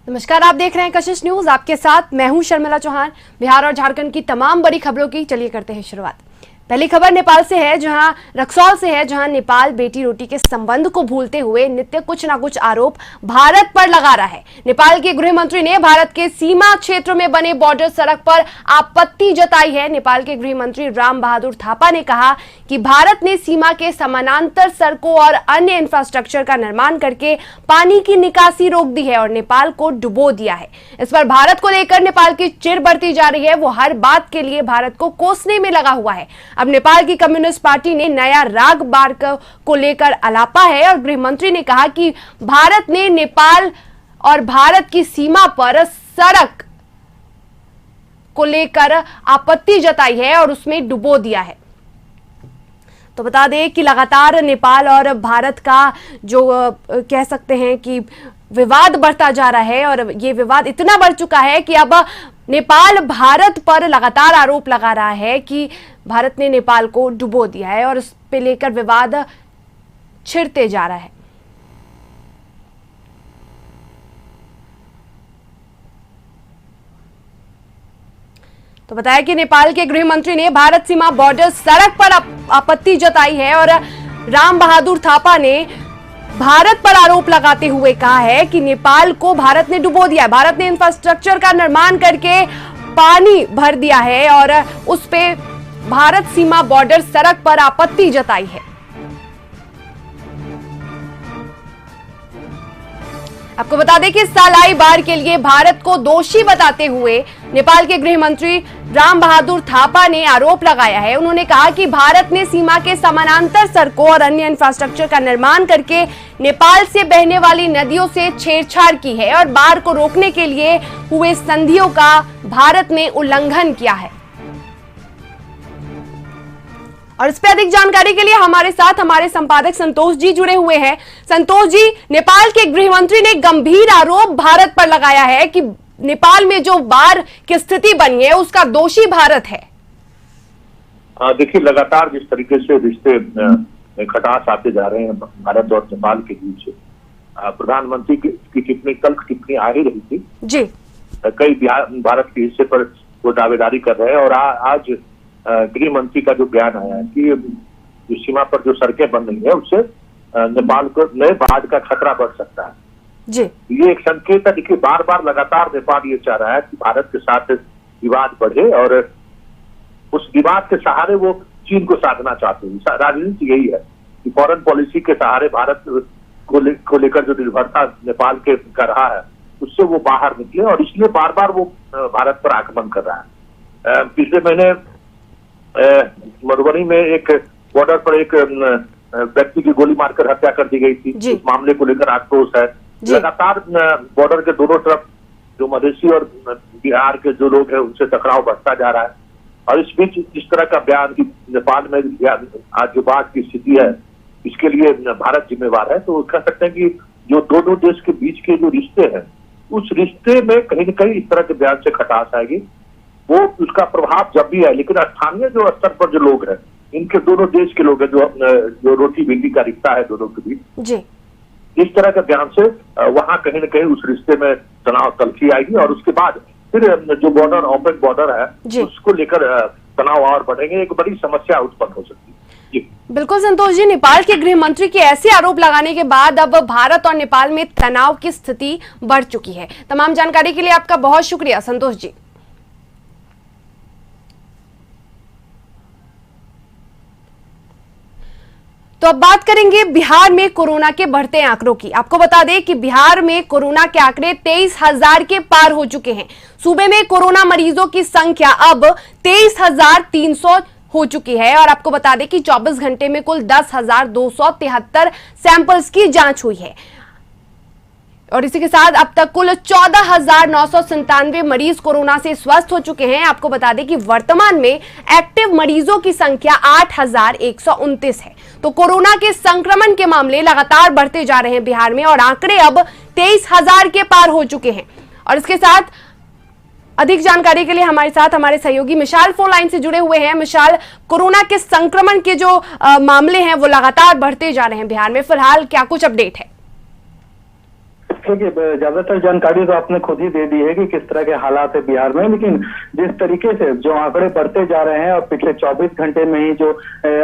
नमस्कार, आप देख रहे हैं कशिश न्यूज। आपके साथ मैं हूं शर्मिला चौहान। बिहार और झारखंड की तमाम बड़ी खबरों की चलिए करते हैं शुरुआत। पहली खबर नेपाल से है, जहां रक्सौल से है, जहां नेपाल बेटी रोटी के संबंध को भूलते हुए नित्य कुछ ना कुछ आरोप भारत पर लगा रहा है। नेपाल के गृह मंत्री ने भारत के सीमा क्षेत्र में बने बॉर्डर सड़क पर आपत्ति जताई है। नेपाल के गृह मंत्री राम बहादुर थापा ने कहा कि भारत ने सीमा के समानांतर सड़कों और अन्य इंफ्रास्ट्रक्चर का निर्माण करके पानी की निकासी रोक दी है और नेपाल को डुबो दिया है। इस पर भारत को लेकर नेपाल की चिढ़ बढ़ती जा रही है। वो हर बात के लिए भारत को कोसने में लगा हुआ है। अब नेपाल की कम्युनिस्ट पार्टी ने नया राग बार को लेकर अलापा है और गृह मंत्री ने कहा कि भारत ने नेपाल और भारत की सीमा पर सड़क को लेकर आपत्ति जताई है और उसमें डुबो दिया है। तो बता दें कि लगातार नेपाल और भारत का जो कह सकते हैं कि विवाद बढ़ता जा रहा है और ये विवाद इतना बढ़ चुका है कि अब नेपाल भारत पर लगातार आरोप लगा रहा है कि भारत ने नेपाल को डुबो दिया है और इस पे लेकर विवाद छिड़ते जा रहा है। तो बताया कि नेपाल के गृह मंत्री ने भारत सीमा बॉर्डर सड़क पर आपत्ति जताई है और राम बहादुर थापा ने भारत पर आरोप लगाते हुए कहा है कि नेपाल को भारत ने डुबो दिया है। भारत ने इंफ्रास्ट्रक्चर का निर्माण करके पानी भर दिया है और उस पे भारत सीमा बॉर्डर सड़क पर आपत्ति जताई है। आपको बता दें कि सालाई बार के लिए भारत को दोषी बताते हुए नेपाल के गृह मंत्री राम बहादुर थापा ने आरोप लगाया है। उन्होंने कहा कि भारत ने सीमा के समानांतर सड़कों और अन्य इंफ्रास्ट्रक्चर का निर्माण करके नेपाल से बहने वाली नदियों से छेड़छाड़ की है और बाढ़ को रोकने के लिए हुए संधियों का भारत ने उल्लंघन किया है। और इस पर अधिक जानकारी के लिए हमारे साथ हमारे संपादक संतोष जी जुड़े हुए हैं। संतोष जी, नेपाल के गृह मंत्री ने गंभीर आरोप भारत पर लगाया है कि नेपाल में जो बाढ़ की स्थिति बनी है उसका दोषी भारत है। देखिए, लगातार जिस तरीके से रिश्ते खटास आते जा रहे हैं भारत और नेपाल के बीच, प्रधानमंत्री की टिप्पणी कल टिप्पणी आ ही रही थी जी। कई भारत के हिस्से पर वो दावेदारी कर रहे हैं और आज गृह मंत्री का जो बयान आया है कि जो सीमा पर जो सड़कें बन रही है उससे नेपाल को नए बाढ़ का खतरा बढ़ सकता है जी। ये एक संकेत है। देखिए, बार बार लगातार नेपाल ये चाह रहा है कि भारत के साथ विवाद बढ़े और उस विवाद के सहारे वो चीन को साधना चाहते हैं। राजनीति यही है कि फॉरेन पॉलिसी के सहारे भारत को लेकर जो निर्भरता नेपाल के कर रहा है उससे वो बाहर निकले और इसलिए बार बार वो भारत पर आक्रमण कर रहा है। पिछले महीने मधुबनी में एक बॉर्डर पर एक व्यक्ति की गोली मारकर हत्या कर दी गई थी। इस मामले को लेकर आक्रोश है। लगातार बॉर्डर के दोनों तरफ जो मधेसी और बिहार के जो लोग हैं उनसे टकराव बढ़ता जा रहा है और इस बीच इस तरह का बयान कि नेपाल में आज जो बाढ़ की स्थिति है इसके लिए भारत जिम्मेवार है, तो कह सकते हैं कि जो दोनों देश के बीच के जो रिश्ते हैं उस रिश्ते में कहीं न कहीं इस तरह के बयान से खटास आएगी। वो उसका प्रभाव जब भी है, लेकिन स्थानीय जो स्तर पर जो लोग हैं, इनके दोनों देश के लोग हैं, जो रोटी भिंडी का रिश्ता है दोनों के बीच जी, इस तरह का बयान से वहां कहीं न कहीं उस रिश्ते में तनाव तलखी आएगी और उसके बाद फिर जो बॉर्डर ओपन बॉर्डर है उसको लेकर तनाव और बढ़ेंगे। एक बड़ी समस्या उत्पन्न हो सकती है। बिल्कुल संतोष जी, नेपाल के गृह मंत्री के ऐसे आरोप लगाने के बाद अब भारत और नेपाल में तनाव की स्थिति बढ़ चुकी है। तमाम जानकारी के लिए आपका बहुत शुक्रिया संतोष जी। तो अब बात करेंगे बिहार में कोरोना के बढ़ते आंकड़ों की। आपको बता दें कि बिहार में कोरोना के आंकड़े 23,000 के पार हो चुके हैं। सूबे में कोरोना मरीजों की संख्या अब 23,300 हो चुकी है और आपको बता दें कि 24 घंटे में कुल 10,273 सैंपल्स की जांच हुई है और इसी के साथ अब तक कुल 14,997 मरीज कोरोना से स्वस्थ हो चुके हैं। आपको बता दें कि वर्तमान में एक्टिव मरीजों की संख्या 8,129 है। तो कोरोना के संक्रमण के मामले लगातार बढ़ते जा रहे हैं बिहार में और आंकड़े अब 23,000 के पार हो चुके हैं। और इसके साथ अधिक जानकारी के लिए हमारे साथ हमारे सहयोगी मिशाल फोन लाइन से जुड़े हुए हैं। मिशाल, कोरोना के संक्रमण के जो मामले हैं वो लगातार बढ़ते जा रहे हैं बिहार में, फिलहाल क्या कुछ अपडेट है? देखिए, ज्यादातर जानकारी तो आपने खुद ही दे दी है कि किस तरह के हालात है बिहार में, लेकिन जिस तरीके से जो आंकड़े बढ़ते जा रहे हैं और पिछले 24 घंटे में ही जो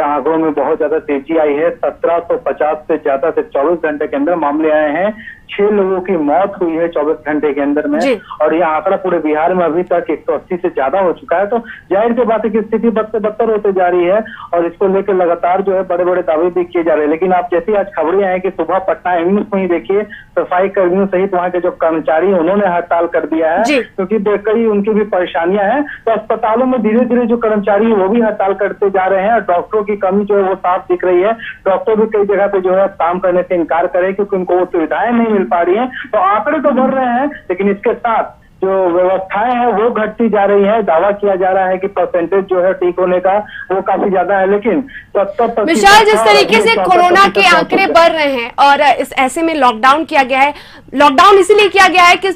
आंकड़ों में बहुत ज्यादा तेजी आई है, 1750 से ज्यादा से 24 घंटे के अंदर मामले आए हैं। 6 लोगों की मौत हुई है 24 घंटे के अंदर में, और यह आंकड़ा पूरे बिहार में अभी तक 180 से ज्यादा हो चुका है। तो जाहिर सी बात है कि स्थिति बद से बदतर होते जा रही है और इसको लेकर लगातार जो है बड़े बड़े दावे भी किए जा रहे हैं। लेकिन आप जैसे आज खबरें आए कि सुबह पटना एम्स में ही देखिए सफाई कर्मियों सहित वहां के जो कर्मचारी उन्होंने हड़ताल कर दिया है, क्योंकि कई उनकी भी परेशानियां हैं। तो अस्पतालों में धीरे धीरे जो कर्मचारी है वो भी हड़ताल करते जा रहे हैं और डॉक्टरों की कमी जो है वो साफ दिख रही है। डॉक्टर भी कई जगह पे जो है काम करने से इनकार करे क्योंकि उनको वो सुविधाएं नहीं मिल पा रही है। तो आंकड़े तो बढ़ रहे हैं, लेकिन इसके साथ जो व्यवस्थाएं हैं वो घटती जा रही है। दावा किया जा रहा है कि परसेंटेज जो है ठीक होने का वो काफी ज्यादा है, लेकिन 70% विशाल, जिस तरीके से कोरोना के आंकड़े बढ़ रहे हैं और इस ऐसे में लॉकडाउन किया गया है, लॉकडाउन इसीलिए किया गया है कि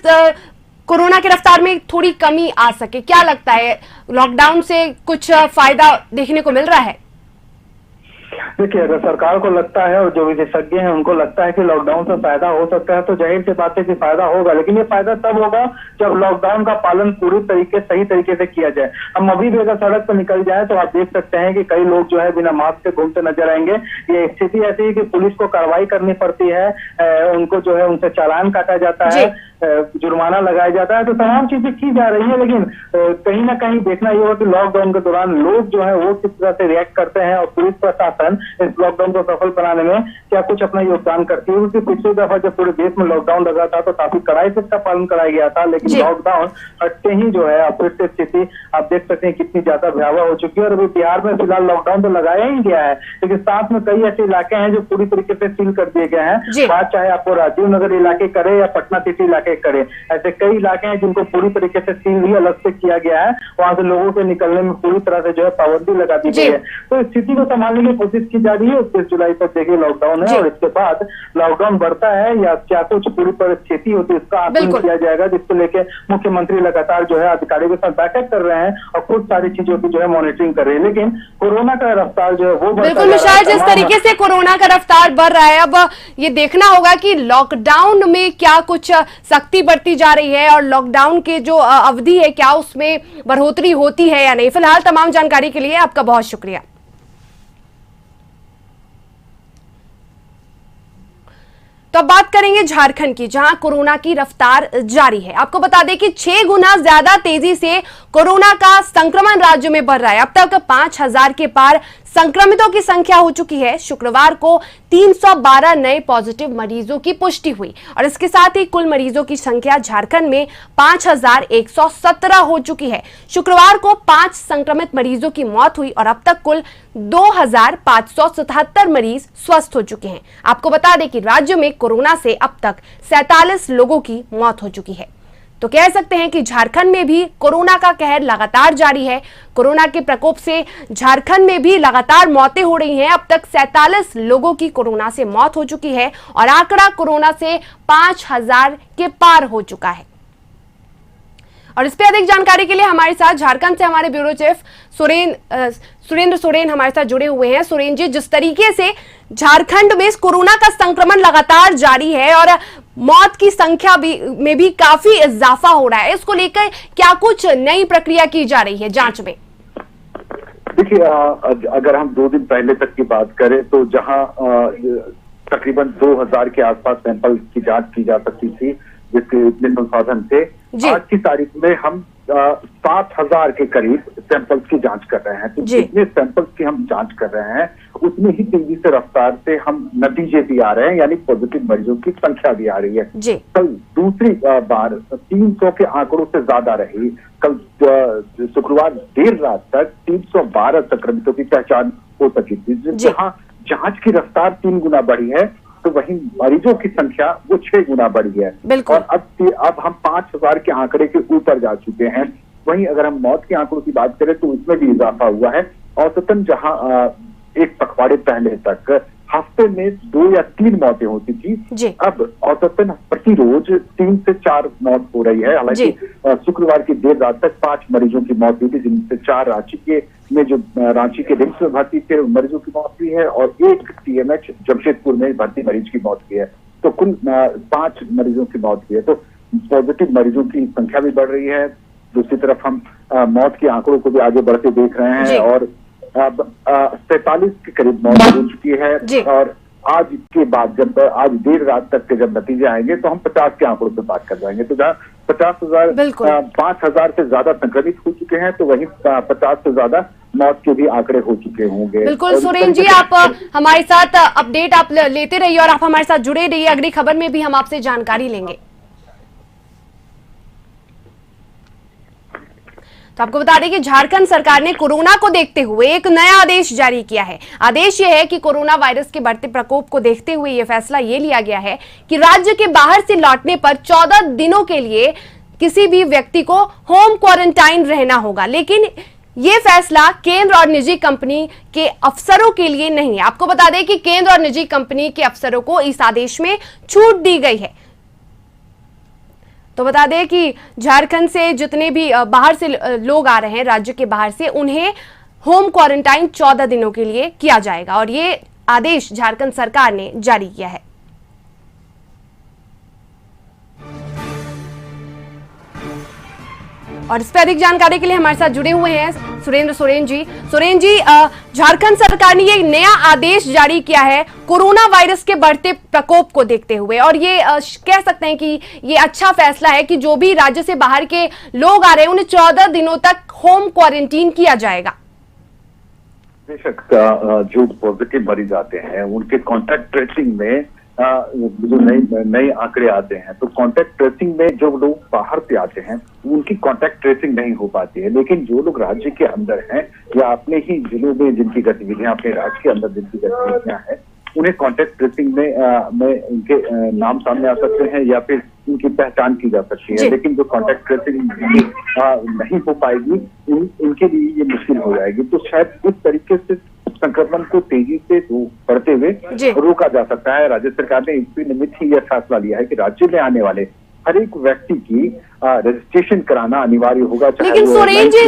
कोरोना की रफ्तार में थोड़ी कमी आ सके। क्या लगता है, लॉकडाउन से कुछ फायदा देखने को मिल रहा है? देखिए, अगर सरकार को लगता है और जो विशेषज्ञ हैं उनको लगता है कि लॉकडाउन से फायदा हो सकता है, तो जाहिर सी बात है कि फायदा होगा। लेकिन ये फायदा तब होगा जब लॉकडाउन का पालन पूरी तरीके सही तरीके से किया जाए। हम अभी भी अगर सड़क पर निकल जाए तो आप देख सकते हैं कि कई लोग जो है बिना मास्क के घूमते नजर आएंगे। ये स्थिति ऐसी है कि पुलिस को कार्रवाई करनी पड़ती है, उनको जो है उनसे चालान काटा जाता है, जुर्माना लगाया जाता है। तो तमाम चीजें की जा रही है, लेकिन कहीं ना कहीं देखना ये होगा कि लॉकडाउन के दौरान लोग जो है वो किस तरह से रिएक्ट करते हैं और पुलिस प्रशासन इस लॉकडाउन को सफल बनाने में क्या कुछ अपना योगदान करती है। क्योंकि पिछली दफा जब पूरे देश में लॉकडाउन लगा था तो काफी कड़ाई से इसका पालन कराया गया था, लेकिन लॉकडाउन हटते ही जो है अब फिर से स्थिति आप देख सकते हैं कितनी ज्यादा भयावह हो चुकी है। और अभी बिहार में फिलहाल लॉकडाउन तो लगाया ही गया है, लेकिन साथ में कई ऐसे इलाके हैं जो पूरी तरीके से सील कर दिए गए हैं। बात चाहे आपको राजीव नगर इलाके करे या पटना सिटी इलाके करे, ऐसे कई इलाके हैं जिनको पूरी तरीके से सील ही अलग से किया गया है। वहां से लोगों के निकलने में पूरी तरह से जो है पाबंदी लगा दी गई है। तो स्थिति को संभालने की कोशिश की जा रही है। 30 जुलाई तक देखिए लॉकडाउन है और इसके बाद लॉकडाउन बढ़ता है या क्या कुछ पूरी परिस्थिति होती है इसका आकलन किया जाएगा, जिसको लेकर मुख्यमंत्री लगातार जो है अधिकारियों के साथ बैठक कर रहे हैं और खुद सारी चीजों की जो है मॉनिटरिंग कर रहे हैं। लेकिन कोरोना का रफ्तार जो है वो बिल्कुल विशाल, जिस तरीके से कोरोना का रफ्तार बढ़ रहा है, अब ये देखना होगा कि लॉकडाउन में क्या कुछ सख्ती बढ़ती जा रही है और लॉकडाउन के जो अवधि है क्या उसमें बढ़ोतरी होती है या नहीं। फिलहाल तमाम जानकारी के लिए आपका बहुत शुक्रिया। तो अब बात करेंगे झारखंड की, जहां कोरोना की रफ्तार जारी है। आपको बता दें कि 6 गुना ज्यादा तेजी से कोरोना का संक्रमण राज्य में बढ़ रहा है। अब तक 5000 के पार संक्रमितों की संख्या हो चुकी है। शुक्रवार को 312 नए पॉजिटिव मरीजों की पुष्टि हुई और इसके साथ ही कुल मरीजों की संख्या झारखंड में 5117 हो चुकी है। शुक्रवार को 5 संक्रमित मरीजों की मौत हुई और अब तक कुल 2577 मरीज स्वस्थ हो चुके हैं। आपको बता दें कि राज्य में कोरोना से अब तक 47 लोगों की मौत हो चुकी है। तो कह सकते हैं कि झारखंड में भी कोरोना का कहर लगातार जारी है। कोरोना के प्रकोप से झारखंड में भी लगातार मौतें हो रही हैं। अब तक 47 लोगों की कोरोना से मौत हो चुकी है और आंकड़ा कोरोना से 5000 के पार हो चुका है। और इस पे अधिक जानकारी के लिए हमारे साथ झारखंड से हमारे ब्यूरो चीफ सुरेंद्र सोरेन हमारे साथ जुड़े हुए हैं। सुरेंद्र जी, जिस तरीके से झारखंड में कोरोना का संक्रमण लगातार जारी है और मौत की संख्या में भी काफी इजाफा हो रहा है, इसको लेकर क्या कुछ नई प्रक्रिया की जा रही है जांच में? देखिए, अगर हम 2 दिन पहले तक की बात करें तो जहां तकरीबन 2000 के आसपास सैंपल की जांच की जा सकती थी, जिसके इतने संसाधन थे, आज की तारीख में हम 7000 के करीब सैंपल्स की जांच कर रहे हैं। तो जितने सैंपल्स की हम जांच कर रहे हैं उतनी ही तेजी से रफ्तार से हम नतीजे भी आ रहे हैं, यानी पॉजिटिव मरीजों की संख्या भी आ रही है। कल दूसरी बार 300 के आंकड़ों से ज्यादा रही। कल शुक्रवार देर रात तक 312 संक्रमितों की पहचान हो सकी थी। जहां जांच की रफ्तार 3 गुना बढ़ी है तो वहीं मरीजों की संख्या वो 6 गुना बढ़ी है और अब हम 5000 के आंकड़े के ऊपर जा चुके हैं। वहीं अगर हम मौत के आंकड़ों की बात करें तो इसमें भी इजाफा हुआ है। औसतन जहां एक पखवाड़े पहले तक हफ्ते में 2 या 3 मौतें होती थी, अब औसतन प्रतिरोज 3 से 4 मौत हो रही है। हालांकि शुक्रवार की देर रात तक 5 मरीजों की मौत हुई थी, जिनसे 4 रांची के रिम्स में भर्ती थे मरीजों की मौत हुई है और 1 TMH जमशेदपुर में भर्ती मरीज की मौत हुई है। तो कुल 5 मरीजों की मौत हुई है। तो पॉजिटिव मरीजों की संख्या भी बढ़ रही है। दूसरी तरफ हम मौत के आंकड़ों को भी आगे बढ़ते देख रहे हैं और 43 के करीब मौत हो चुकी है। और आज के बाद जब आज देर रात तक के जब नतीजे आएंगे तो हम 50 के आंकड़ों पे बात कर जाएंगे। तो जहाँ 50,000 5,000 से ज्यादा संक्रमित हो चुके हैं तो वहीं 50 से ज्यादा मौत के भी आंकड़े हो चुके होंगे। बिल्कुल सुरेंद्र जी, आप हमारे साथ अपडेट आप लेते रहिए और आप हमारे साथ जुड़े रहिए। अगली खबर में भी हम आपसे जानकारी लेंगे। तो आपको बता दें कि झारखंड सरकार ने कोरोना को देखते हुए एक नया आदेश जारी किया है। आदेश यह है कि कोरोना वायरस के बढ़ते प्रकोप को देखते हुए यह फैसला ये लिया गया है कि राज्य के बाहर से लौटने पर 14 दिनों के लिए किसी भी व्यक्ति को होम क्वारंटाइन रहना होगा। लेकिन ये फैसला केंद्र और निजी कंपनी के अफसरों के लिए नहीं है। आपको बता दें कि केंद्र और निजी कंपनी के अफसरों को इस आदेश में छूट दी गई है। तो बता दें कि झारखंड से जितने भी बाहर से लोग आ रहे हैं, राज्य के बाहर से, उन्हें होम क्वारंटाइन 14 दिनों के लिए किया जाएगा और ये आदेश झारखंड सरकार ने जारी किया है। और इस पर अधिक जानकारी के लिए हमारे साथ जुड़े हुए हैं सुरेंद्र जी। झारखंड सरकार ने ये नया आदेश जारी किया है कोरोना वायरस के बढ़ते प्रकोप को देखते हुए और ये कह सकते हैं कि ये अच्छा फैसला है कि जो भी राज्य से बाहर के लोग आ रहे हैं उन्हें 14 दिनों तक होम क्वारंटीन किया जाएगा। बेशक जो पॉजिटिव मरीज आते हैं उनके कॉन्टैक्ट ट्रेसिंग में जो नए आंकड़े आते हैं तो कॉन्टैक्ट ट्रेसिंग में जो लोग बाहर से आते हैं उनकी कॉन्टैक्ट ट्रेसिंग नहीं हो पाती है। लेकिन जो लोग राज्य के अंदर हैं या अपने ही जिलों में जिनकी गतिविधियां, अपने राज्य के अंदर जिनकी गतिविधियां हैं, उन्हें कॉन्टैक्ट ट्रेसिंग में उनके नाम सामने आ सकते हैं या फिर उनकी पहचान की जा सकती है। लेकिन जो कॉन्टैक्ट ट्रेसिंग नहीं हो पाएगी उनके लिए ये मुश्किल हो जाएगी। तो शायद इस तरीके से संक्रमण को तेजी से बढ़ते हुए रोका जा सकता है। राज्य सरकार ने इसी निमित्त ही यह फैसला लिया है कि राज्य में आने वाले हर एक व्यक्ति की रजिस्ट्रेशन कराना अनिवार्य होगा। लेकिन सुरेंद्र जी,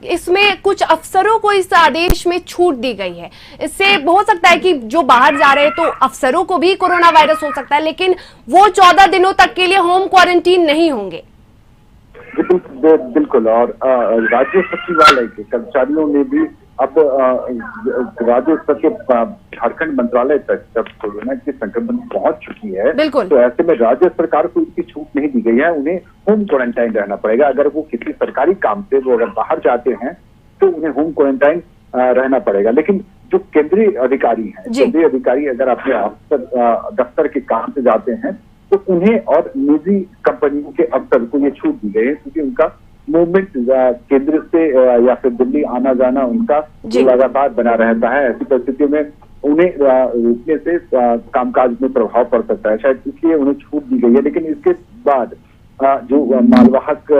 इसमें कुछ अफसरों को इस आदेश में छूट दी गई है। इससे हो सकता है कि जो बाहर जा रहे हैं तो अफसरों को भी कोरोना वायरस हो सकता है, लेकिन वो 14 दिनों तक के लिए होम क्वारंटीन नहीं होंगे। बिल्कुल। और राज्य सचिवालय के कर्मचारियों ने भी अब राज्य स्तर के झारखंड मंत्रालय तक जब कोरोना की संक्रमण पहुंच चुकी है तो ऐसे में राज्य सरकार को इसकी छूट नहीं दी गई है। उन्हें होम क्वारंटाइन रहना पड़ेगा। अगर वो किसी सरकारी काम से वो अगर बाहर जाते हैं तो उन्हें होम क्वारंटाइन रहना पड़ेगा। लेकिन जो केंद्रीय अधिकारी हैं, केंद्रीय अधिकारी अगर अपने दफ्तर के काम से जाते हैं तो उन्हें और निजी कंपनियों के अफसर को ये छूट दी गई है क्योंकि उनका मूवमेंट केंद्र से या फिर दिल्ली आना जाना उनका लगातार बना रहता है। ऐसी परिस्थितियों में उन्हें रुकने से कामकाज में प्रभाव पड़ सकता है, शायद इसलिए उन्हें छूट दी गई है। लेकिन इसके बाद जो मालवाहक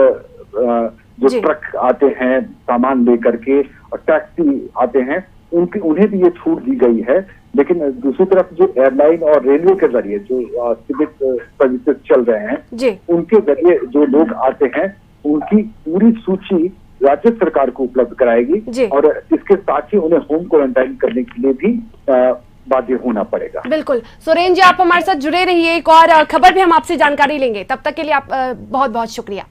जो ट्रक आते हैं सामान लेकर के और टैक्सी आते हैं उन्हें भी ये छूट दी गई है। लेकिन दूसरी तरफ जो एयरलाइन और रेलवे के जरिए जो सिविल सर्विसेज चल रहे हैं उनके जरिए जो लोग आते हैं उनकी पूरी सूची राज्य सरकार को उपलब्ध कराएगी और इसके साथ ही उन्हें होम क्वारंटाइन करने के लिए भी बाध्य होना पड़ेगा। बिल्कुल सुरेंद्र जी, आप हमारे साथ जुड़े रहिए। एक और खबर भी हम आपसे जानकारी लेंगे, तब तक के लिए आप बहुत बहुत शुक्रिया।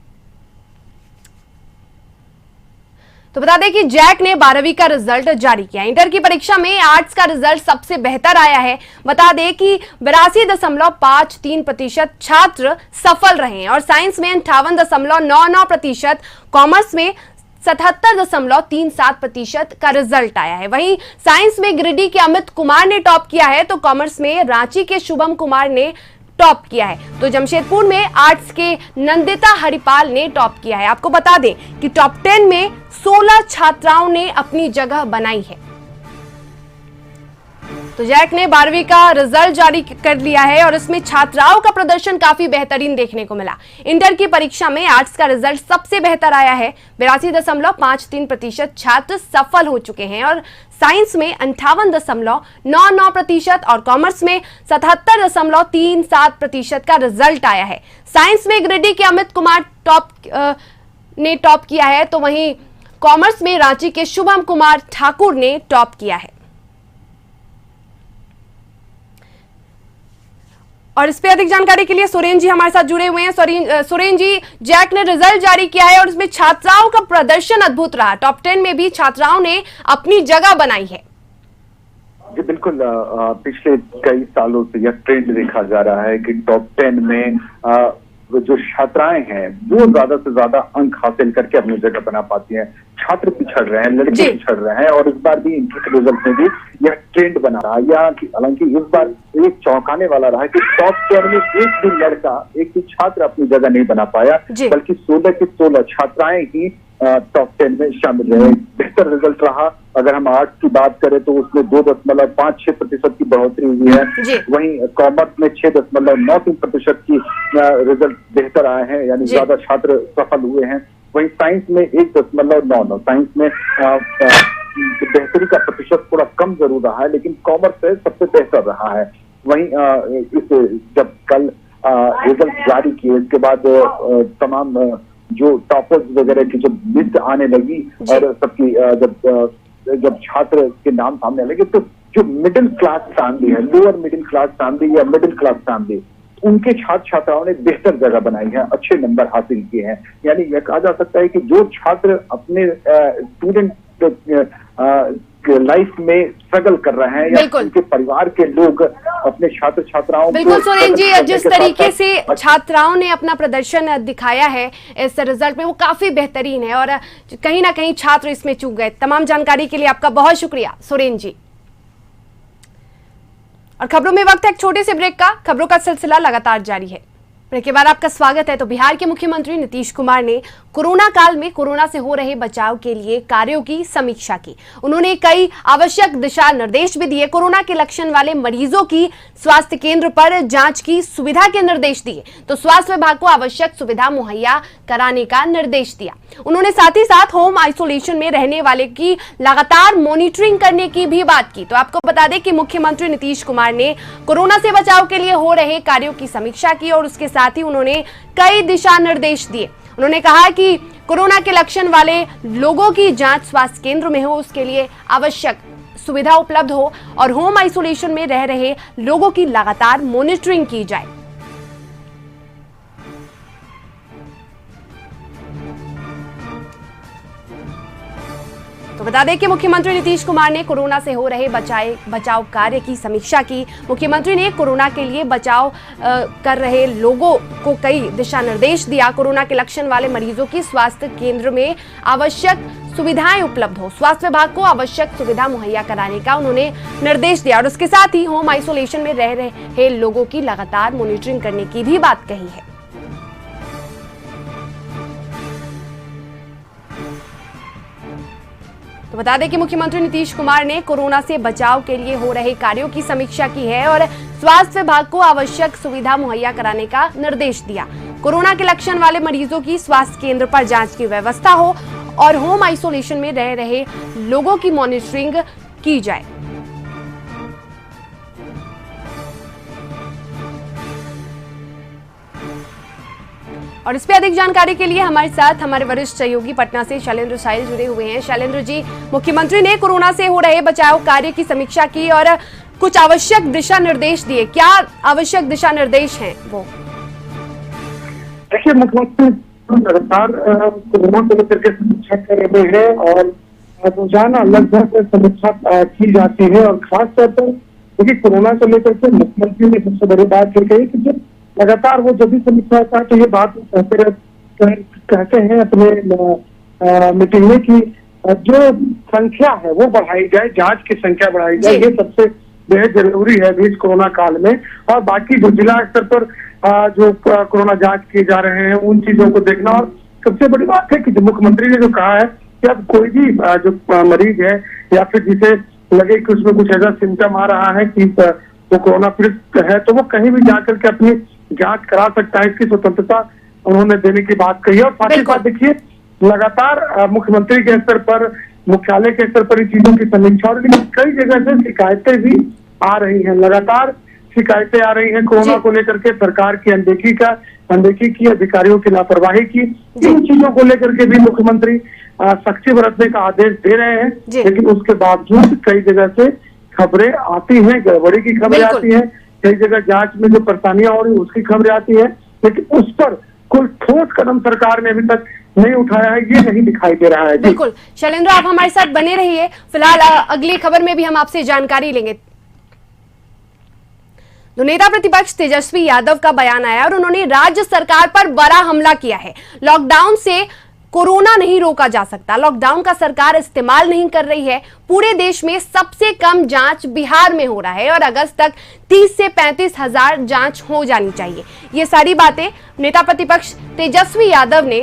तो बता दें कि जैक ने 12वीं का रिजल्ट जारी किया। इंटर की परीक्षा में आर्ट्स का रिजल्ट सबसे बेहतर आया है। बता दें कि 82.53% छात्र सफल रहे हैं और साइंस में 58.99%, कॉमर्स में 77.37% का रिजल्ट आया है। वहीं साइंस में गिरिडीह के अमित कुमार ने टॉप किया है तो कॉमर्स में रांची के शुभम कुमार ने टॉप किया है। तो जमशेदपुर में आर्ट्स के नंदिता हरिपाल ने टॉप किया है। आपको बता दें कि टॉप 10 में 16 छात्राओं ने अपनी जगह बनाई है। तो जैक ने 12वीं का रिजल्ट जारी कर लिया है और इसमें छात्राओं का प्रदर्शन काफी बेहतरीन देखने को मिला। इंटर की परीक्षा में आर्ट्स का रिजल्ट सबसे बेहतर आया है। 82.53% छात्र सफल हो चुके हैं और साइंस में 58.99% और कॉमर्स में 77.37% का रिजल्ट आया है। साइंस में गिरिडीह के अमित कुमार ने टॉप किया है तो वहीं कॉमर्स में रांची के शुभम कुमार ठाकुर ने टॉप किया है। और इस पे अधिक जानकारी के लिए सुरेन जी हमारे साथ जुड़े हुए हैं। सुरेन जी, जैक ने रिजल्ट जारी किया है और उसमें छात्राओं का प्रदर्शन अद्भुत रहा। टॉप 10 में भी छात्राओं ने अपनी जगह बनाई है। जी बिल्कुल, पिछले कई सालों से यह ट्रेंड देखा जा रहा है कि टॉप 10 में जो छात्राएं हैं वो ज्यादा से ज्यादा अंक हासिल करके अपनी जगह बना पाती हैं। छात्र पिछड़ रहे हैं, लड़के पिछड़ रहे हैं और इस बार भी इनके रिजल्ट में भी यह ट्रेंड बना रहा है। हालांकि इस बार एक चौंकाने वाला रहा कि टॉप 10 में एक भी लड़का, एक भी छात्र अपनी जगह नहीं बना पाया, बल्कि 16 की 16 छात्राएं ही टॉप 10 में शामिल रहे। बेहतर रिजल्ट रहा। अगर हम आर्ट्स की बात करें तो उसमें 2.56% की बढ़ोतरी हुई है। वहीं कॉमर्स में 6.93% की रिजल्ट बेहतर आए हैं, यानी ज्यादा छात्र सफल हुए हैं। वहीं साइंस में 1.99, साइंस में बेहतरी का प्रतिशत थोड़ा कम जरूर रहा है, लेकिन कॉमर्स से सबसे बेहतर रहा है। वहीं जब कल रिजल्ट जारी किए इसके बाद तमाम जो टॉपर्स वगैरह की जब लिस्ट आने लगी और सबकी जब छात्र के नाम सामने लगे, तो जो मिडिल क्लास फैमिली है, लोअर मिडिल क्लास फैमिली या मिडिल क्लास फैमिली, उनके छात्र छात्राओं ने बेहतर जगह बनाई है, अच्छे नंबर हासिल किए हैं। यानी यह कहा जा सकता है कि जो छात्र अपने स्टूडेंट लाइफ में स्ट्रगल कर रहे हैं या उनके परिवार के लोग अपने छात्र छात्राओं बिल्कुल सुरेन जी, जिस तरीके से छात्राओं ने अपना प्रदर्शन दिखाया है इस रिजल्ट में, वो काफी बेहतरीन है और कहीं ना कहीं छात्र इसमें चूक गए। तमाम जानकारी के लिए आपका बहुत शुक्रिया सुरेन जी। और खबरों में वक्त है एक छोटे से ब्रेक का। खबरों का सिलसिला लगातार जारी है। ब्रेक के बाद आपका स्वागत है। तो बिहार के मुख्यमंत्री नीतीश कुमार ने कोरोना काल में कोरोना से हो रहे बचाव के लिए कार्यों की समीक्षा की। उन्होंने कई आवश्यक दिशा निर्देश भी दिए। कोरोना के लक्षण वाले मरीजों की स्वास्थ्य केंद्र पर जांच की सुविधा के निर्देश दिए, तो स्वास्थ्य विभाग को आवश्यक सुविधा मुहैया कराने का निर्देश दिया। उन्होंने साथ ही साथ होम आइसोलेशन में रहने वाले की लगातार मॉनिटरिंग करने की भी बात की। तो आपको बता दें कि मुख्यमंत्री नीतीश कुमार ने कोरोना से बचाव के लिए हो रहे कार्यों की समीक्षा की और उसके साथ ही उन्होंने कई दिशा निर्देश दिए। उन्होंने कहा कि कोरोना के लक्षण वाले लोगों की जांच स्वास्थ्य केंद्र में हो, उसके लिए आवश्यक सुविधा उपलब्ध हो और होम आइसोलेशन में रह रहे लोगों की लगातार मॉनिटरिंग की जाए। तो बता दें कि मुख्यमंत्री नीतीश कुमार ने कोरोना से हो रहे बचाव कार्य की समीक्षा की। मुख्यमंत्री ने कोरोना के लिए बचाव कर रहे लोगों को कई दिशा निर्देश दिया। कोरोना के लक्षण वाले मरीजों की स्वास्थ्य केंद्र में आवश्यक सुविधाएं उपलब्ध हो, स्वास्थ्य विभाग को आवश्यक सुविधा मुहैया कराने का उन्होंने निर्देश दिया और उसके साथ ही होम आइसोलेशन में रह रहे लोगों की लगातार मॉनिटरिंग करने की भी बात कही है। तो बता दें कि मुख्यमंत्री नीतीश कुमार ने कोरोना से बचाव के लिए हो रहे कार्यों की समीक्षा की है और स्वास्थ्य विभाग को आवश्यक सुविधा मुहैया कराने का निर्देश दिया। कोरोना के लक्षण वाले मरीजों की स्वास्थ्य केंद्र पर जांच की व्यवस्था हो और होम आइसोलेशन में रह रहे लोगों की मॉनिटरिंग की जाए। और इस पे अधिक जानकारी के लिए हमारे साथ हमारे वरिष्ठ सहयोगी पटना से शैलेंद्र साहिल जुड़े हुए हैं। शैलेंद्र जी, मुख्यमंत्री ने कोरोना से हो रहे बचाव कार्य की समीक्षा की और कुछ आवश्यक दिशा निर्देश दिए। क्या आवश्यक दिशा निर्देश हैं वो? देखिए, मुख्यमंत्री लगातार कोरोना को लेकर के समीक्षा कर रहे हैं और रोजाना लगभग समीक्षा की जाती है और खासतौर पर देखिए कोरोना को लेकर के मुख्यमंत्री ने सबसे बड़ी बात कही कि जब लगातार वो जब भी समीक्षा होता है तो ये बात कहते हैं अपने मीटिंग में कि जो संख्या है वो बढ़ाई जाए, जांच की संख्या बढ़ाई जाए, ये सबसे बेहद जरूरी है अभी इस कोरोना काल में। और बाकी जो जिला स्तर पर जो कोरोना जांच किए जा रहे हैं उन चीजों को देखना। और सबसे बड़ी बात है कि जो मुख्यमंत्री ने जो कहा है कि अब कोई भी जो मरीज है या फिर जिसे लगे कि उसमें कुछ ऐसा सिम्टम आ रहा है कि वो कोरोना पीड़ित है तो वो कहीं भी जाकर के अपनी जांच करा सकता है। इसकी स्वतंत्रता उन्होंने देने की बात कही है। और साथ ही साथ देखिए लगातार मुख्यमंत्री के स्तर पर, मुख्यालय के स्तर पर इन चीजों की समीक्षा और कई जगह से शिकायतें भी आ रही हैं, लगातार शिकायतें आ रही हैं कोरोना को लेकर के, सरकार की अनदेखी की, अधिकारियों की लापरवाही की। इन चीजों को लेकर के भी मुख्यमंत्री सख्ती बरतने का आदेश दे रहे हैं, लेकिन उसके बावजूद कई जगह से खबरें आती हैं, गड़बड़ी की खबरें आती हैं कई जगह जांच में जो परेशानियां हो रही उसकी खबरें आती है, लेकिन उस पर कोई ठोस कदम सरकार ने अभी तक नहीं उठाया है, ये नहीं दिखाई दे रहा है। बिल्कुल शैलेंद्र, आप हमारे साथ बने रहिए। फिलहाल अगली खबर में भी हम आपसे जानकारी लेंगे। तो नेता प्रतिपक्ष तेजस्वी यादव का बयान आया और उन्होंने राज्य सरकार पर बड़ा हमला किया है। लॉकडाउन से कोरोना नहीं रोका जा सकता, लॉकडाउन का सरकार इस्तेमाल नहीं कर रही है। पूरे देश में सबसे कम जांच बिहार में हो रहा है और अगस्त तक 30 से 35 हजार जांच हो जानी चाहिए। ये सारी बातें नेता प्रतिपक्ष तेजस्वी यादव ने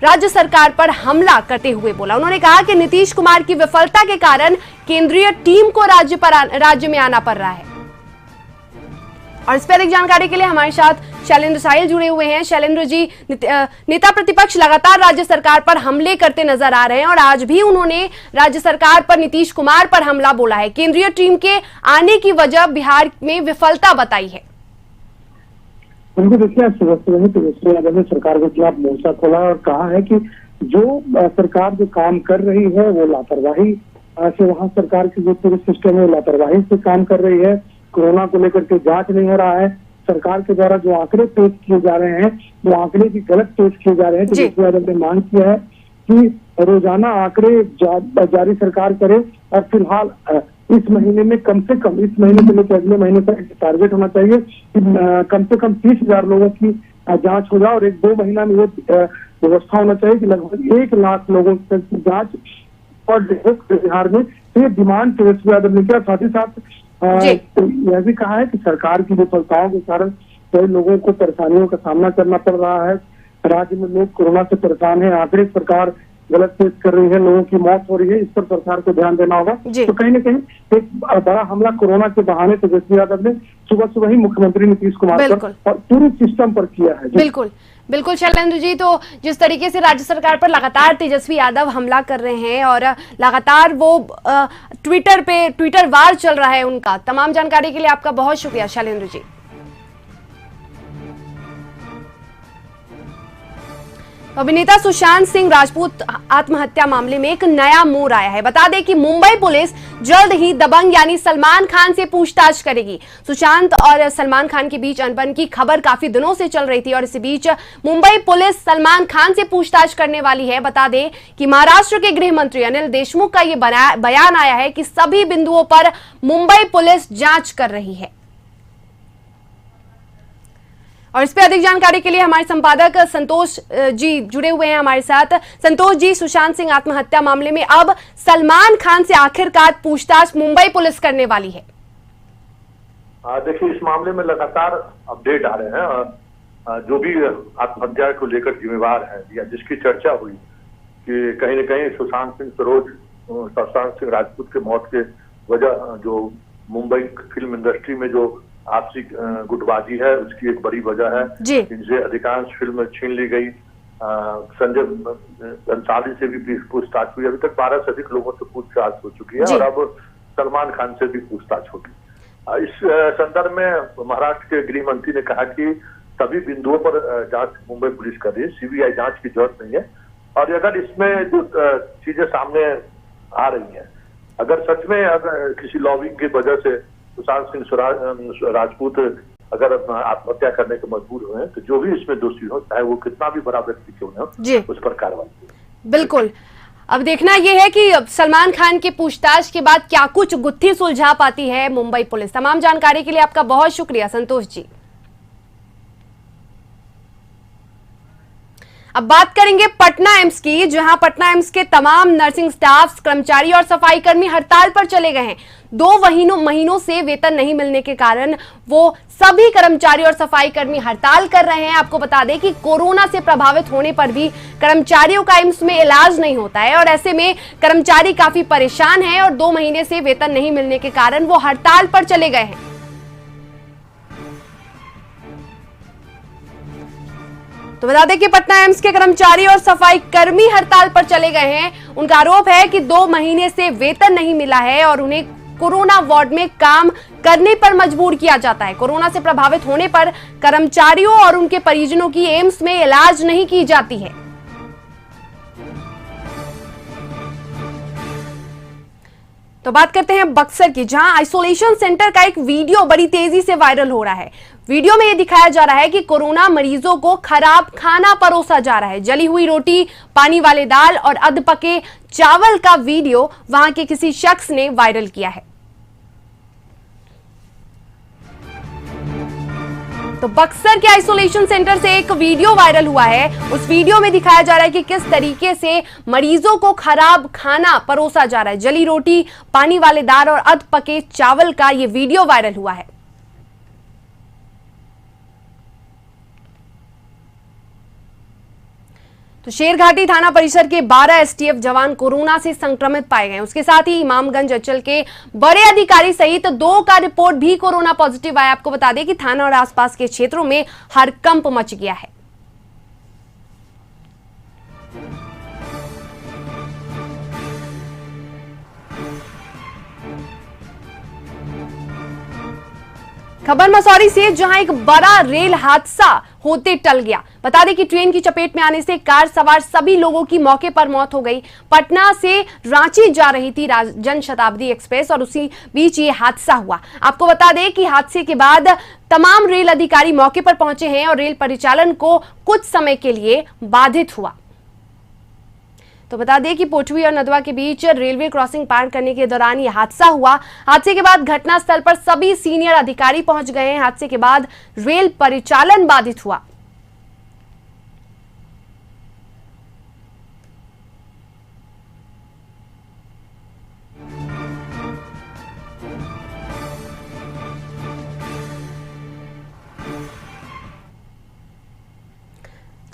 राज्य सरकार पर हमला करते हुए बोला। उन्होंने कहा कि नीतीश कुमार की विफलता के कारण केंद्रीय टीम को राज्य में आना पड़ रहा है। और इस पर अधिक जानकारी के लिए हमारे साथ शैलेंद्र साहिल जुड़े हुए हैं। शैलेंद्र जी, नेता प्रतिपक्ष लगातार राज्य सरकार पर हमले करते नजर आ रहे हैं और आज भी उन्होंने राज्य सरकार पर, नीतीश कुमार पर हमला बोला है। केंद्रीय टीम के आने की वजह बिहार में विफलता बताई है। उनको देखिए, तेजस्वी यादव ने सरकार के खिलाफ मोर्चा खोला और कहा है कि जो सरकार जो काम कर रही है वो लापरवाही से, वहाँ सरकार की जो पूरी सिस्टम है लापरवाही से काम कर रही है। कोरोना को लेकर के जांच नहीं हो रहा है। सरकार के द्वारा जो आंकड़े पेश किए जा रहे हैं वो आंकड़े भी गलत पेश किए जा रहे हैं। तेजस्वी यादव ने मांग किया है कि रोजाना आंकड़े जारी सरकार करे और फिलहाल इस महीने में कम से कम, इस महीने से लेकर अगले महीने तक टारगेट होना चाहिए कि कम से कम 30,000 लोगों की जांच हो जाए और 1-2 महीना में ये व्यवस्था होना चाहिए कि लगभग 1 लाख लोगों तक की जांच और बिहार में। तो ये डिमांड तेजस्वी यादव ने किया। साथ ही साथ यह भी कहा है कि सरकार की विफलताओं के कारण कई लोगों को परेशानियों का सामना करना पड़ रहा है। राज्य में लोग कोरोना से परेशान हैं, आंकड़े सरकार गलत पेश कर रही है, लोगों की मौत हो रही है, इस पर सरकार को ध्यान देना होगा। तो कहीं ना कहीं एक बड़ा हमला कोरोना के बहाने तेजस्वी यादव ने सुबह ही मुख्यमंत्री नीतीश कुमार पर और पूरे सिस्टम पर किया है। बिल्कुल बिल्कुल शैलेंद्र जी, तो जिस तरीके से राज्य सरकार पर लगातार तेजस्वी यादव हमला कर रहे हैं और लगातार वो ट्विटर वार चल रहा है उनका, तमाम जानकारी के लिए आपका बहुत शुक्रिया शैलेंद्र जी। अभिनेता सुशांत सिंह राजपूत आत्महत्या मामले में एक नया मोड़ आया है। बता दें कि मुंबई पुलिस जल्द ही दबंग यानी सलमान खान से पूछताछ करेगी। सुशांत और सलमान खान के बीच अनबन की खबर काफी दिनों से चल रही थी और इसी बीच मुंबई पुलिस सलमान खान से पूछताछ करने वाली है। बता दें कि महाराष्ट्र के गृह मंत्री अनिल देशमुख का यह बयान आया है कि सभी बिंदुओं पर मुंबई पुलिस जांच कर रही है। और इस पर अधिक जानकारी के लिए हमारे संपादक संतोष जी जुड़े हुए हैं हमारे साथ। संतोष जी, सुशांत सिंह आत्महत्या मामले में अब सलमान खान से आखिरकार पूछताछ मुंबई पुलिस करने वाली है। देखिए, इस मामले में लगातार अपडेट आ रहे हैं। जो भी आत्महत्या को लेकर जिम्मेवार है या जिसकी चर्चा हुई कि कहीं न कहीं सुशांत सिंह राजपूत के मौत के वजह जो मुंबई फिल्म इंडस्ट्री में जो आपसी गुटबाजी है उसकी एक बड़ी वजह है। इनसे अधिकांश फिल्म छीन ली गई। संजय अंसारी से भी पूछताछ हुई। अभी तक 12 से अधिक लोगों से पूछताछ हो चुकी है और अब सलमान खान से भी पूछताछ होगी। इस संदर्भ में महाराष्ट्र के गृह मंत्री ने कहा कि सभी बिंदुओं पर जांच मुंबई पुलिस कर रही है, सीबीआई जांच की जरूरत नहीं है। और अगर इसमें जो चीजें सामने आ रही हैं, अगर सच में अगर किसी लॉबिंग की वजह से सुशांत सिंह राजपूत अगर आत्महत्या करने के मजबूर हुए हैं तो जो भी इसमें दोषी हो, चाहे वो कितना भी बड़ा व्यक्ति क्यों न हो, उस पर कार्रवाई। बिल्कुल, अब देखना यह है कि सलमान खान की पूछताछ के बाद क्या कुछ गुत्थी सुलझा पाती है मुंबई पुलिस। तमाम जानकारी के लिए आपका बहुत शुक्रिया संतोष जी। अब बात करेंगे पटना एम्स की, जहां पटना एम्स के तमाम नर्सिंग स्टाफ, कर्मचारी और सफाई कर्मी हड़ताल पर चले गए हैं। 2 महीनों से वेतन नहीं मिलने के कारण वो सभी कर्मचारी और सफाई कर्मी हड़ताल कर रहे हैं। आपको बता दें कि कोरोना से प्रभावित होने पर भी कर्मचारियों का एम्स में इलाज नहीं होता है और ऐसे में कर्मचारी काफी परेशान हैं और 2 महीने से वेतन नहीं मिलने के कारण वो हड़ताल पर चले गए हैं। तो बता दें कि पटना एम्स के कर्मचारी और सफाई कर्मी हड़ताल पर चले गए हैं। उनका आरोप है कि 2 महीने से वेतन नहीं मिला है और उन्हें कोरोना वार्ड में काम करने पर मजबूर किया जाता है। कोरोना से प्रभावित होने पर कर्मचारियों और उनके परिजनों की एम्स में इलाज नहीं की जाती है। तो तो बात करते हैं बक्सर की, जहां आइसोलेशन सेंटर का एक वीडियो बड़ी तेजी से वायरल हो रहा है। वीडियो में यह दिखाया जा रहा है कि कोरोना मरीजों को खराब खाना परोसा जा रहा है। जली हुई रोटी, पानी वाले दाल और अधपके चावल का वीडियो वहां के किसी शख्स ने वायरल किया है। तो बक्सर के आइसोलेशन सेंटर से एक वीडियो वायरल हुआ है। उस वीडियो में दिखाया जा रहा है कि किस तरीके से मरीजों को खराब खाना परोसा जा रहा है। जली रोटी, पानी वाले दाल और अधपके चावल का यह वीडियो वायरल हुआ है। तो शेरघाटी थाना परिसर के 12 एसटीएफ जवान कोरोना से संक्रमित पाए गए। उसके साथ ही इमामगंज अंचल के बड़े अधिकारी सहित 2 का रिपोर्ट भी कोरोना पॉजिटिव आया। आपको बता दें कि थाना और आसपास के क्षेत्रों में हड़कंप मच गया है। खबर मसौरी से, जहां एक बड़ा रेल हादसा होते टल गया। बता दें कि ट्रेन की चपेट में आने से कार सवार सभी लोगों की मौके पर मौत हो गई। पटना से रांची जा रही थी जन शताब्दी एक्सप्रेस और उसी बीच ये हादसा हुआ। आपको बता दें कि हादसे के बाद तमाम रेल अधिकारी मौके पर पहुंचे हैं और रेल परिचालन को कुछ समय के लिए बाधित हुआ। तो बता दें कि पोटवी और नदवा के बीच रेलवे क्रॉसिंग पार करने के दौरान यह हादसा हुआ। हादसे के बाद घटनास्थल पर सभी सीनियर अधिकारी पहुंच गए हैं। हादसे के बाद रेल परिचालन बाधित हुआ।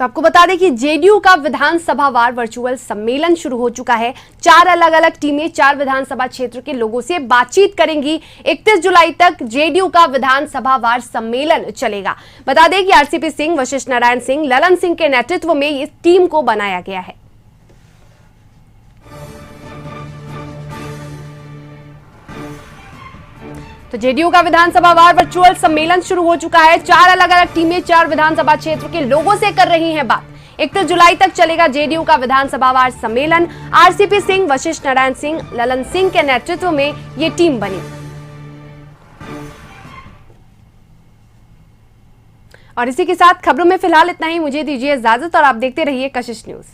तो आपको बता दें कि जेडीयू का विधानसभावार वर्चुअल सम्मेलन शुरू हो चुका है। 4 अलग अलग टीमें 4 विधानसभा क्षेत्र के लोगों से बातचीत करेंगी। 31 जुलाई तक जेडीयू का विधानसभावार सम्मेलन चलेगा। बता दें कि आरसीपी सिंह, वशिष्ठ नारायण सिंह, ललन सिंह के नेतृत्व में इस टीम को बनाया गया है। तो जेडीयू का विधानसभावार वर्चुअल सम्मेलन शुरू हो चुका है। 4 अलग अलग टीमें 4 विधानसभा क्षेत्र के लोगों से कर रही हैं बात। 31 जुलाई तक चलेगा जेडीयू का विधानसभावार सम्मेलन। आरसीपी सिंह, वशिष्ठ नारायण सिंह, ललन सिंह के नेतृत्व में ये टीम बनी। और इसी के साथ खबरों में फिलहाल इतना ही। मुझे दीजिए इजाजत और आप देखते रहिए कशिश न्यूज।